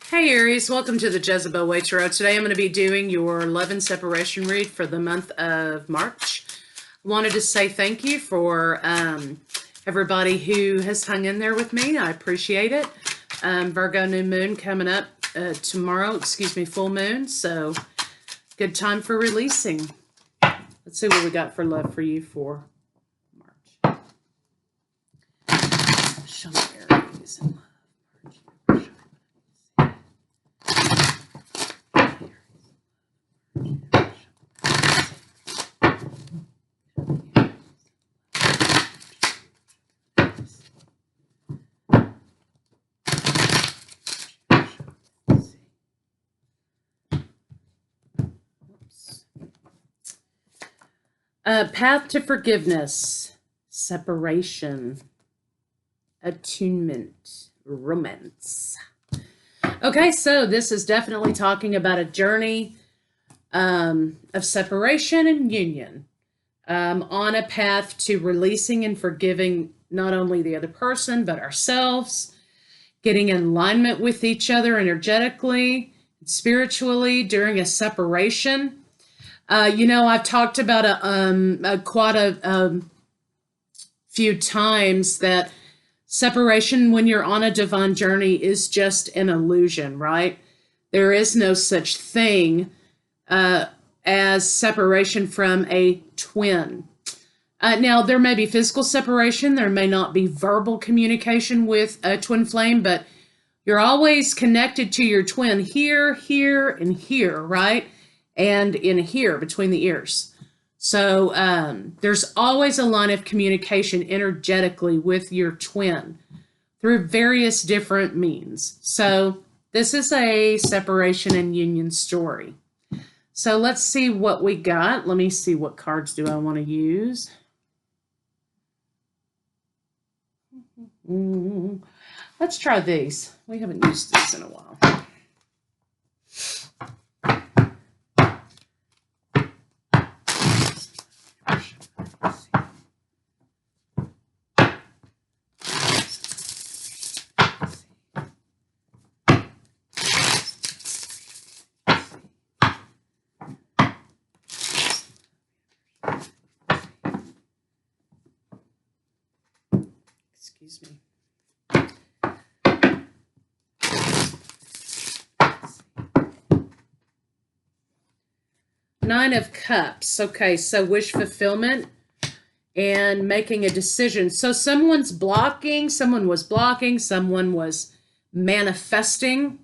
Hey Aries, welcome to the Jezebel Way Tarot. Today I'm going to be doing your love and separation read for the month of March. I wanted to say thank you for everybody who has hung in there with me. I appreciate it. Virgo new moon coming up tomorrow, full moon. So good time for releasing. Let's see what we got for love for you for March. Show me Aries and love. Path to forgiveness, separation, attunement, romance. Okay, so this is definitely talking about a journey of separation and union, on a path to releasing and forgiving not only the other person, but ourselves, getting in alignment with each other energetically, spiritually during a separation. I've talked about quite a few times that separation when you're on a divine journey is just an illusion, right? There is no such thing as separation from a twin. Now, there may be physical separation. There may not be verbal communication with a twin flame, but you're always connected to your twin here, here, and here, right? And in here, between the ears. So there's always a line of communication energetically with your twin through various different means. So this is a separation and union story. So let's see what we got. Let me see, what cards do I want to use? Let's try these. We haven't used this in a while. Excuse me. Nine of Cups. Okay, so wish fulfillment and making a decision. So someone was blocking, someone was manifesting.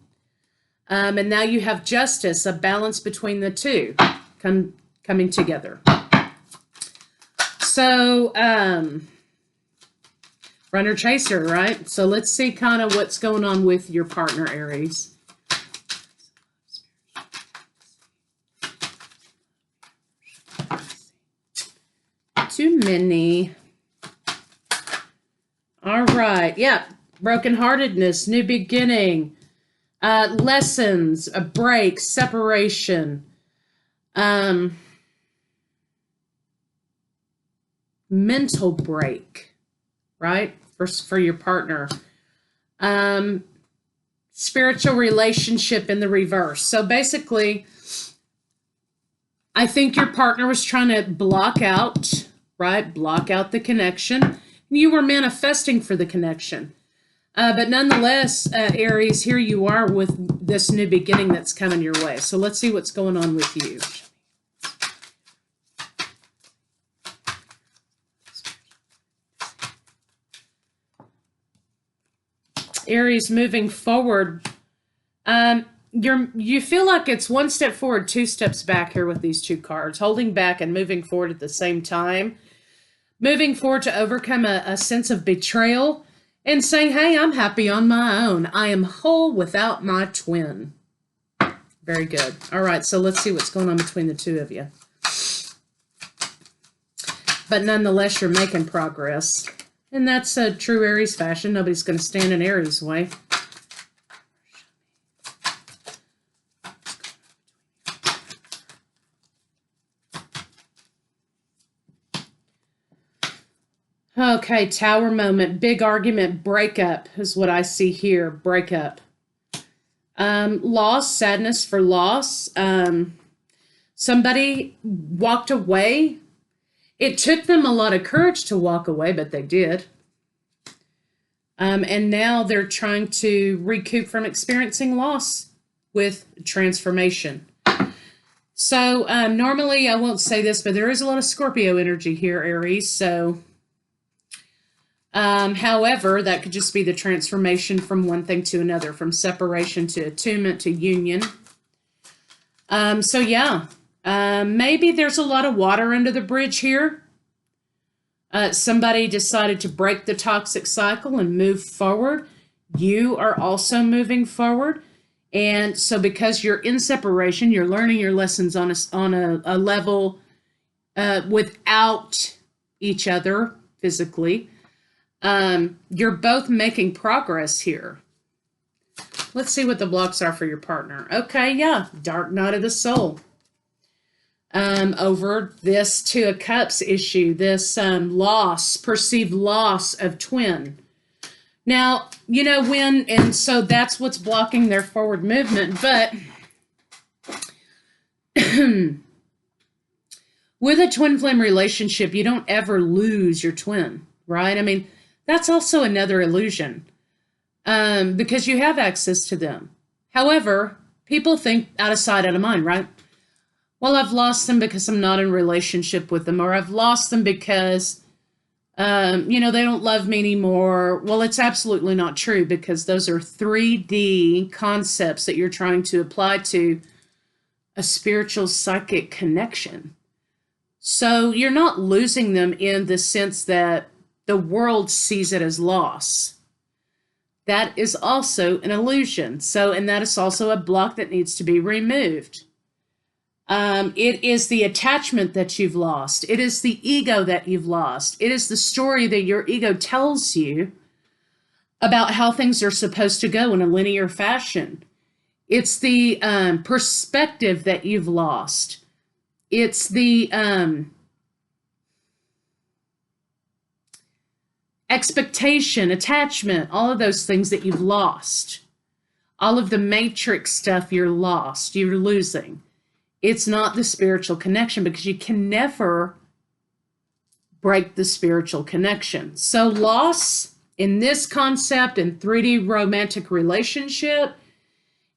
And now you have justice, a balance between the two coming together. So, runner chaser, right? So let's see kind of what's going on with your partner, Aries. Too many. All right. Yeah. Brokenheartedness, new beginning, lessons, a break, separation, mental break, right? For your partner. Spiritual relationship in the reverse. So basically, I think your partner was trying to block out, right? Block out the connection. You were manifesting for the connection. But nonetheless, Aries, here you are with this new beginning that's coming your way. So let's see what's going on with you. Aries, moving forward, you feel like it's one step forward, two steps back here with these two cards, holding back and moving forward at the same time. Moving forward to overcome a sense of betrayal and saying, hey, I'm happy on my own. I am whole without my twin. Very good. All right, so let's see what's going on between the two of you. But nonetheless, you're making progress. And that's a true Aries fashion. Nobody's going to stand in Aries' way. Okay, tower moment, big argument, breakup is what I see here, breakup. Loss, sadness for loss. Somebody walked away. It took them a lot of courage to walk away, but they did. And now they're trying to recoup from experiencing loss with transformation. So normally I won't say this, but there is a lot of Scorpio energy here, Aries. So, however, that could just be the transformation from one thing to another, from separation to attunement to union. So yeah, maybe there's a lot of water under the bridge here. Somebody decided to break the toxic cycle and move forward. You are also moving forward. And so because you're in separation, you're learning your lessons on a level without each other physically. You're both making progress here. Let's see what the blocks are for your partner. Okay, yeah, dark night of the soul. Over this Two of Cups issue, this loss, perceived loss of twin. Now, you know, and so that's what's blocking their forward movement, but with a twin flame relationship, you don't ever lose your twin, right? I mean, that's also another illusion, because you have access to them. However, people think out of sight, out of mind, right? Well, I've lost them because I'm not in a relationship with them, or I've lost them because you know, they don't love me anymore. Well, it's absolutely not true, because those are 3D concepts that you're trying to apply to a spiritual psychic connection. So you're not losing them in the sense that the world sees it as loss. That is also an illusion. So, and that is also a block that needs to be removed. It is the attachment that you've lost. It is the ego that you've lost. It is the story that your ego tells you about how things are supposed to go in a linear fashion. It's the perspective that you've lost. It's the expectation, attachment, all of those things that you've lost. All of the matrix stuff you're lost, you're losing. It's not the spiritual connection, because you can never break the spiritual connection. So loss in this concept in 3D romantic relationship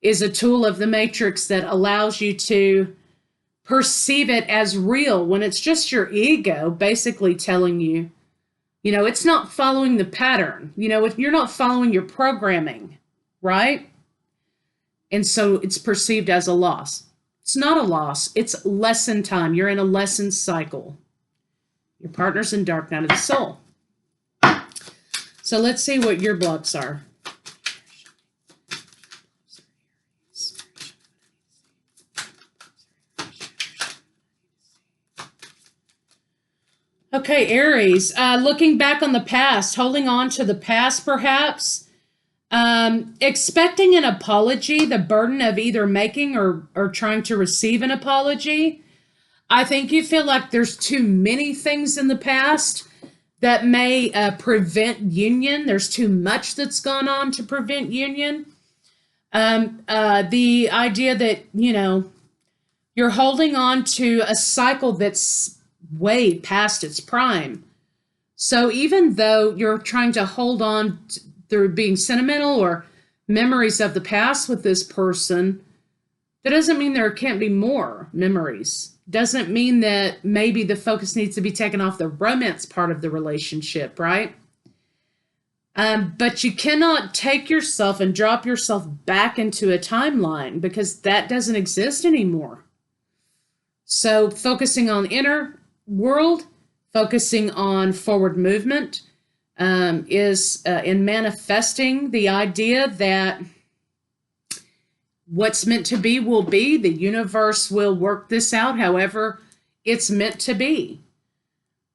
is a tool of the matrix that allows you to perceive it as real when it's just your ego basically telling you, you know, it's not following the pattern. You know, if you're not following your programming, right? And so it's perceived as a loss. It's not a loss. It's lesson time. You're in a lesson cycle. Your partner's in dark night of the soul. So let's see what your blocks are. Okay, Aries, looking back on the past, holding on to the past perhaps. Expecting an apology, the burden of either making or trying to receive an apology. I think you feel like there's too many things in the past that may prevent union. There's too much that's gone on to prevent union. The idea that, you know, you're holding on to a cycle that's way past its prime. So even though you're trying to hold on through being sentimental or memories of the past with this person, that doesn't mean there can't be more memories. Doesn't mean that maybe the focus needs to be taken off the romance part of the relationship, right? But you cannot take yourself and drop yourself back into a timeline, because that doesn't exist anymore. So focusing on inner world, focusing on forward movement, is in manifesting the idea that what's meant to be will be. The universe will work this out however it's meant to be.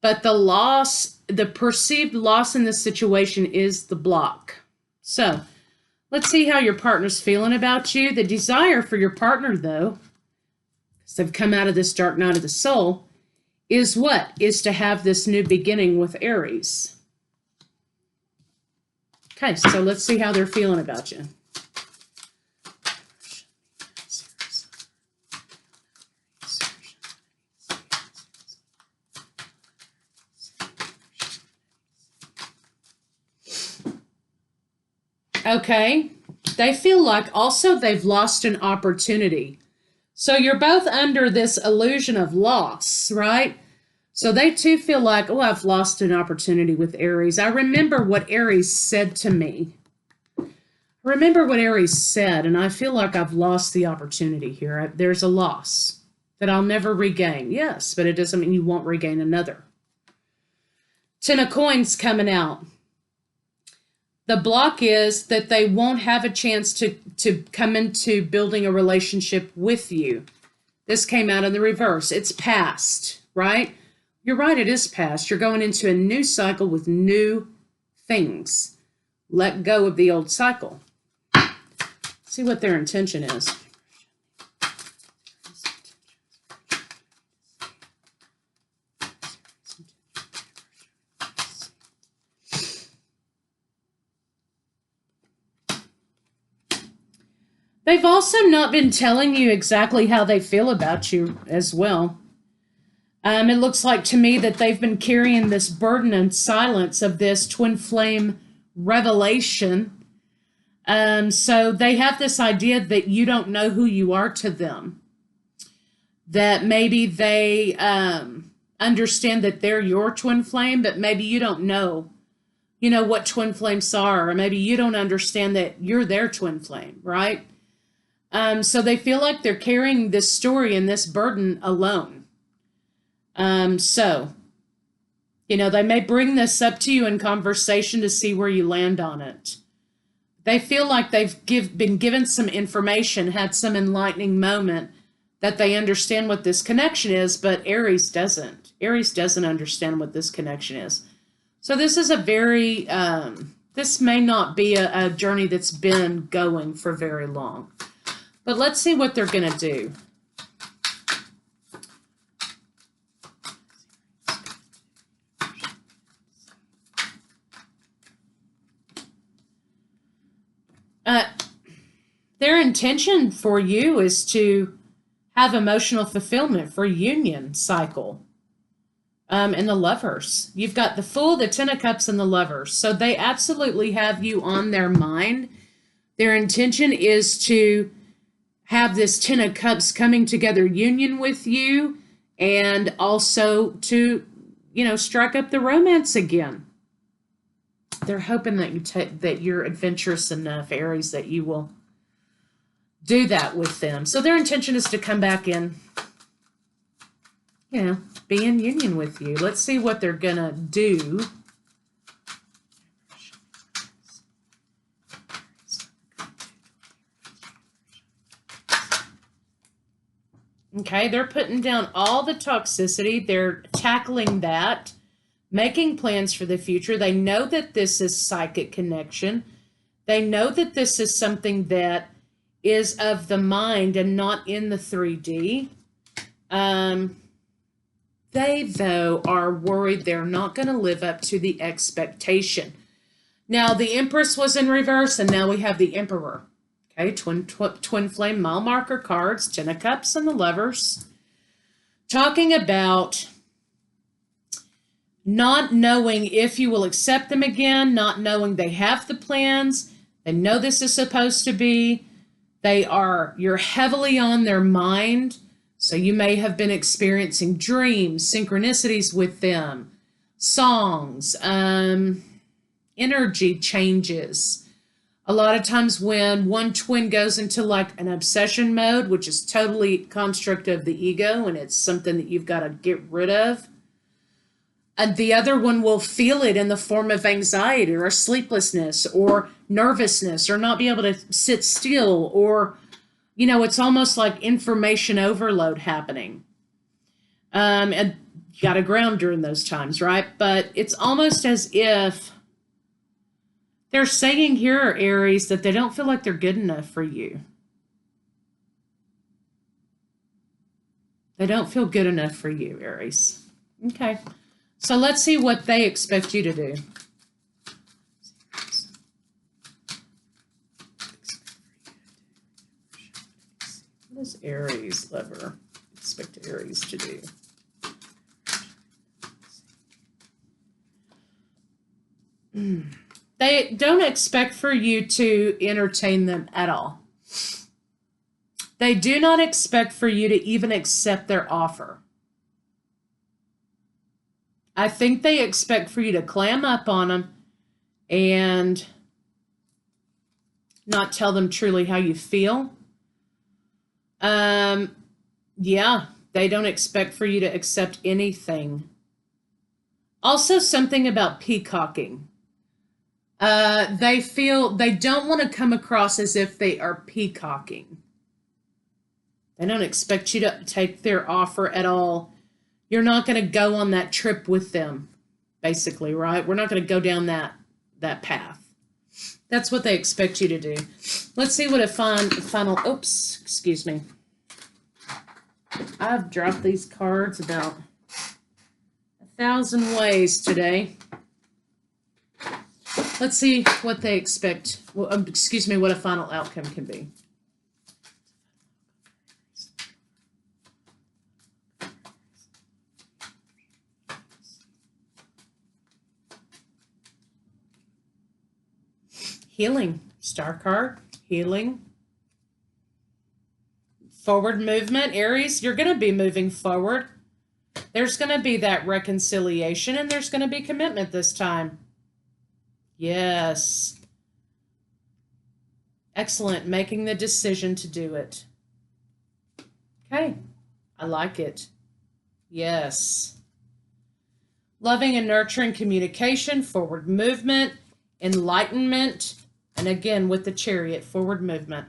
But the loss, the perceived loss in this situation is the block. So let's see how your partner's feeling about you. The desire for your partner, though, because they've come out of this dark night of the soul, is what? Is to have this new beginning with Aries. Okay, so let's see how they're feeling about you. Okay. They feel like also they've lost an opportunity. So you're both under this illusion of loss, right? So they too feel like, oh, I've lost an opportunity with Aries. I remember what Aries said to me. Remember what Aries said, and I feel like I've lost the opportunity here. There's a loss that I'll never regain. Yes, but it doesn't mean you won't regain another. 10 of Coins coming out. The block is that they won't have a chance to come into building a relationship with you. This came out in the reverse. It's past, right? You're right, it is past. You're going into a new cycle with new things. Let go of the old cycle. See what their intention is. They've also not been telling you exactly how they feel about you as well. It looks like to me that they've been carrying this burden and silence of this twin flame revelation. So they have this idea that you don't know who you are to them. That maybe they understand that they're your twin flame, but maybe you don't know, what twin flames are, or maybe you don't understand that you're their twin flame, right? So they feel like they're carrying this story and this burden alone. So, they may bring this up to you in conversation to see where you land on it. They feel like they've been given some information, had some enlightening moment, that they understand what this connection is, but Aries doesn't. Aries doesn't understand what this connection is. So this is a very, this may not be a journey that's been going for very long. But let's see what they're going to do. Their intention for you is to have emotional fulfillment for union cycle. And the Lovers. You've got the Fool, the 10 of Cups, and the Lovers. So they absolutely have you on their mind. Their intention is to have this 10 of Cups coming together union with you, and also to, strike up the romance again. They're hoping that that you're adventurous enough, Aries, that you will do that with them. So their intention is to come back in, be in union with you. Let's see what they're gonna do. Okay, they're putting down all the toxicity. They're tackling that, making plans for the future. They know that this is psychic connection. They know that this is something that is of the mind and not in the 3D. They, though, are worried they're not going to live up to the expectation. Now, the Empress was in reverse, and now we have the Emperor. Okay, twin flame mile marker cards, 10 of Cups, and the Lovers. Talking about not knowing if you will accept them again, not knowing they have the plans, they know this is supposed to be. You're heavily on their mind. So you may have been experiencing dreams, synchronicities with them, songs, energy changes. A lot of times when one twin goes into like an obsession mode, which is totally construct of the ego, and it's something that you've got to get rid of, and the other one will feel it in the form of anxiety or sleeplessness or nervousness or not be able to sit still, or, it's almost like information overload happening. And you got to ground during those times, right? But it's almost as if they're saying here, Aries, that they don't feel like they're good enough for you. They don't feel good enough for you, Aries. Okay. So let's see what they expect you to do. What does Aries lover expect Aries to do? They don't expect for you to entertain them at all. They do not expect for you to even accept their offer. I think they expect for you to clam up on them and not tell them truly how you feel. Yeah, they don't expect for you to accept anything. Also, something about peacocking. They don't want to come across as if they are peacocking. They don't expect you to take their offer at all. You're not going to go on that trip with them, basically, right? We're not going to go down that path. That's what they expect you to do. Let's see what a final, oops, excuse me. I've dropped these cards about 1,000 ways today. Let's see what they expect. Well, excuse me, what a final outcome can be. Healing. Star card. Healing. Forward movement. Aries, you're going to be moving forward. There's going to be that reconciliation, and there's going to be commitment this time. Yes. Excellent. Making the decision to do it. Okay. I like it. Yes. Loving and nurturing communication, forward movement, enlightenment, and again with the Chariot, forward movement.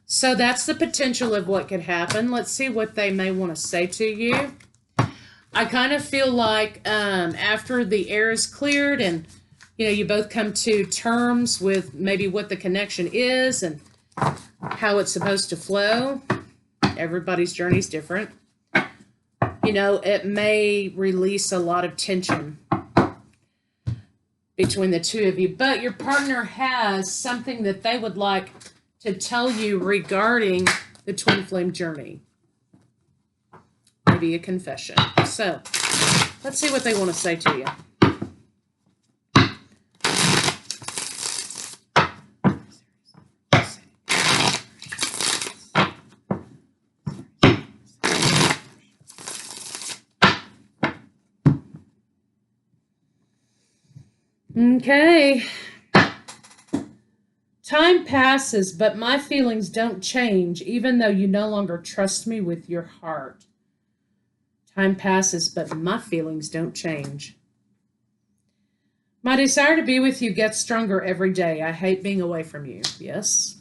So that's the potential of what could happen. Let's see what they may want to say to you. I kind of feel like after the air is cleared and you both come to terms with maybe what the connection is and how it's supposed to flow. Everybody's journey is different. It may release a lot of tension between the two of you, but your partner has something that they would like to tell you regarding the twin flame journey. Maybe a confession. So let's see what they want to say to you. Okay. Time passes, but my feelings don't change, even though you no longer trust me with your heart. Time passes, but my feelings don't change. My desire to be with you gets stronger every day. I hate being away from you. Yes.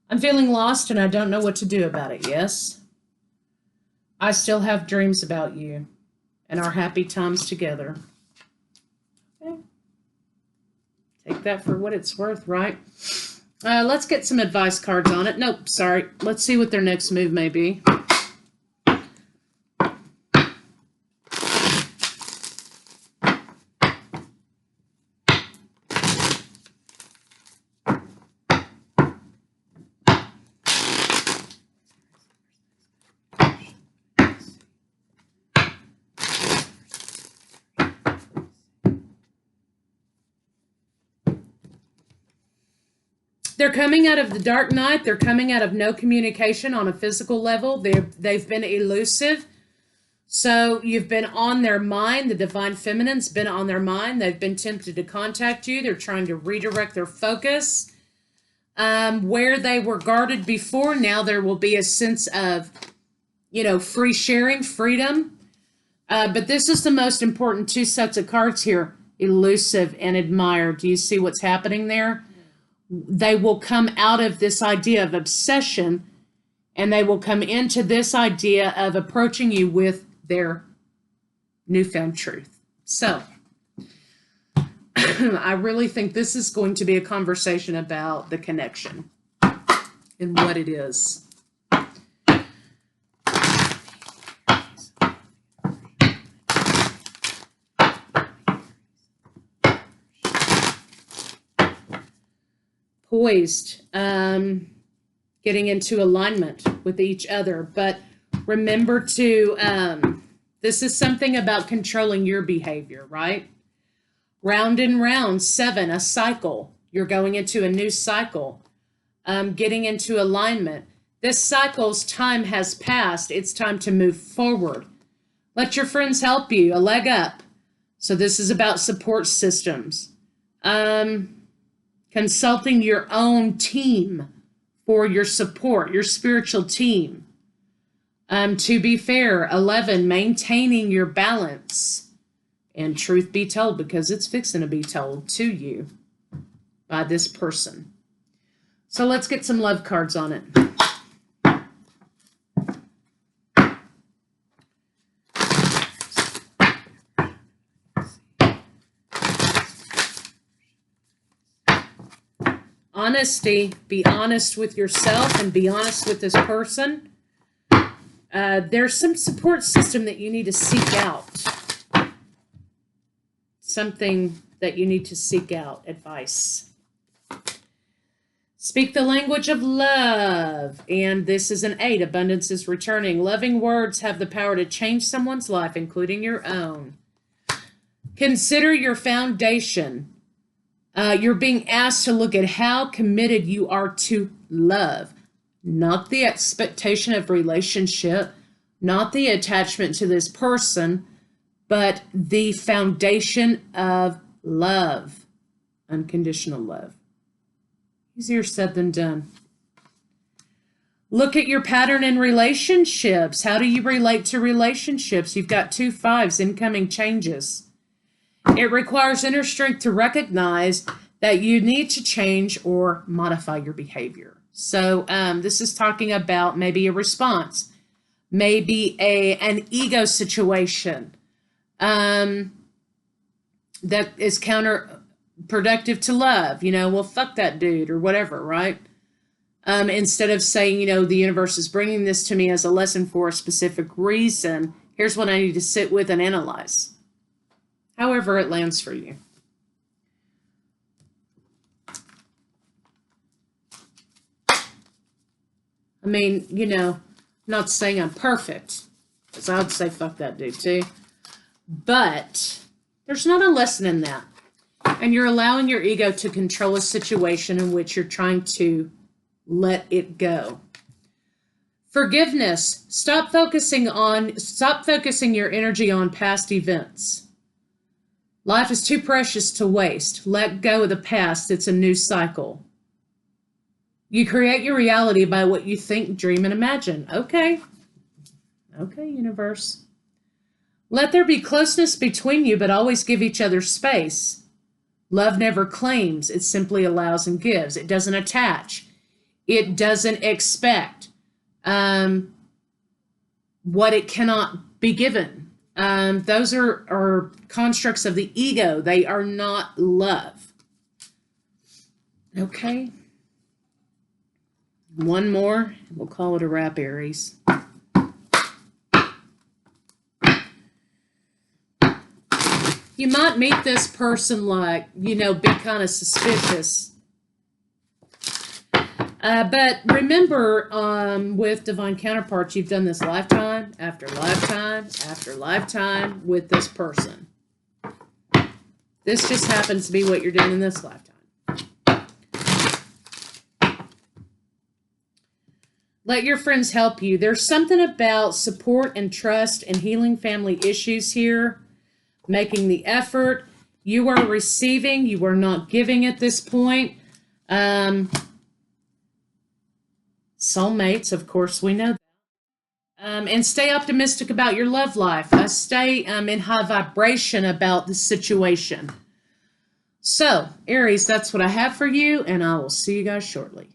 I'm feeling lost and I don't know what to do about it. Yes. I still have dreams about you and our happy times together. Okay. Take that for what it's worth, right? Let's get some advice cards on it. Nope, sorry. Let's see what their next move may be. They're coming out of the dark night. They're coming out of no communication on a physical level. They've been elusive. So you've been on their mind. The divine feminine's been on their mind. They've been tempted to contact you. They're trying to redirect their focus. Where they were guarded before, now there will be a sense of, free sharing, freedom. But this is the most important two sets of cards here. Elusive and admire. Do you see what's happening there? They will come out of this idea of obsession and they will come into this idea of approaching you with their newfound truth. So I really think this is going to be a conversation about the connection and what it is. Poised, getting into alignment with each other. But remember to, this is something about controlling your behavior, right? Round and round, 7, a cycle. You're going into a new cycle, getting into alignment. This cycle's time has passed. It's time to move forward. Let your friends help you, a leg up. So this is about support systems. Consulting your own team for your support, your spiritual team. To be fair, 11, maintaining your balance. And truth be told, because it's fixing to be told to you by this person. So let's get some love cards on it. Honesty. Be honest with yourself and be honest with this person. There's some support system that you need to seek out. Something that you need to seek out. Advice. Speak the language of love. And this is an 8. Abundance is returning. Loving words have the power to change someone's life, including your own. Consider your foundation. You're being asked to look at how committed you are to love, not the expectation of relationship, not the attachment to this person, but the foundation of love, unconditional love. Easier said than done. Look at your pattern in relationships. How do you relate to relationships? You've got 2 5s, incoming changes. It requires inner strength to recognize that you need to change or modify your behavior. So this is talking about maybe a response, maybe an ego situation that is counterproductive to love. You know, well, fuck that dude or whatever, right? Instead of saying, you know, the universe is bringing this to me as a lesson for a specific reason. Here's what I need to sit with and analyze. However it lands for you. I mean, you know, I'm not saying I'm perfect, because I would say fuck that dude too. But there's not a lesson in that. And you're allowing your ego to control a situation in which you're trying to let it go. Forgiveness. Stop focusing your energy on past events. Life is too precious to waste. Let go of the past. It's a new cycle. You create your reality by what you think, dream, and imagine. Okay. Okay, universe. Let there be closeness between you, but always give each other space. Love never claims. It simply allows and gives. It doesn't attach. It doesn't expect what it cannot be given. Those are constructs of the ego. They are not love. Okay. One more. We'll call it a wrap, Aries. You might meet this person like, you know, be kind of suspicious. But remember, with divine counterparts, you've done this lifetime after lifetime after lifetime with this person. This just happens to be what you're doing in this lifetime. Let your friends help you. There's something about support and trust and healing family issues here. Making the effort. You are receiving. You are not giving at this point. Soulmates, of course, we know that. And stay optimistic about your love life. Stay in high vibration about the situation. So, Aries, that's what I have for you, and I will see you guys shortly.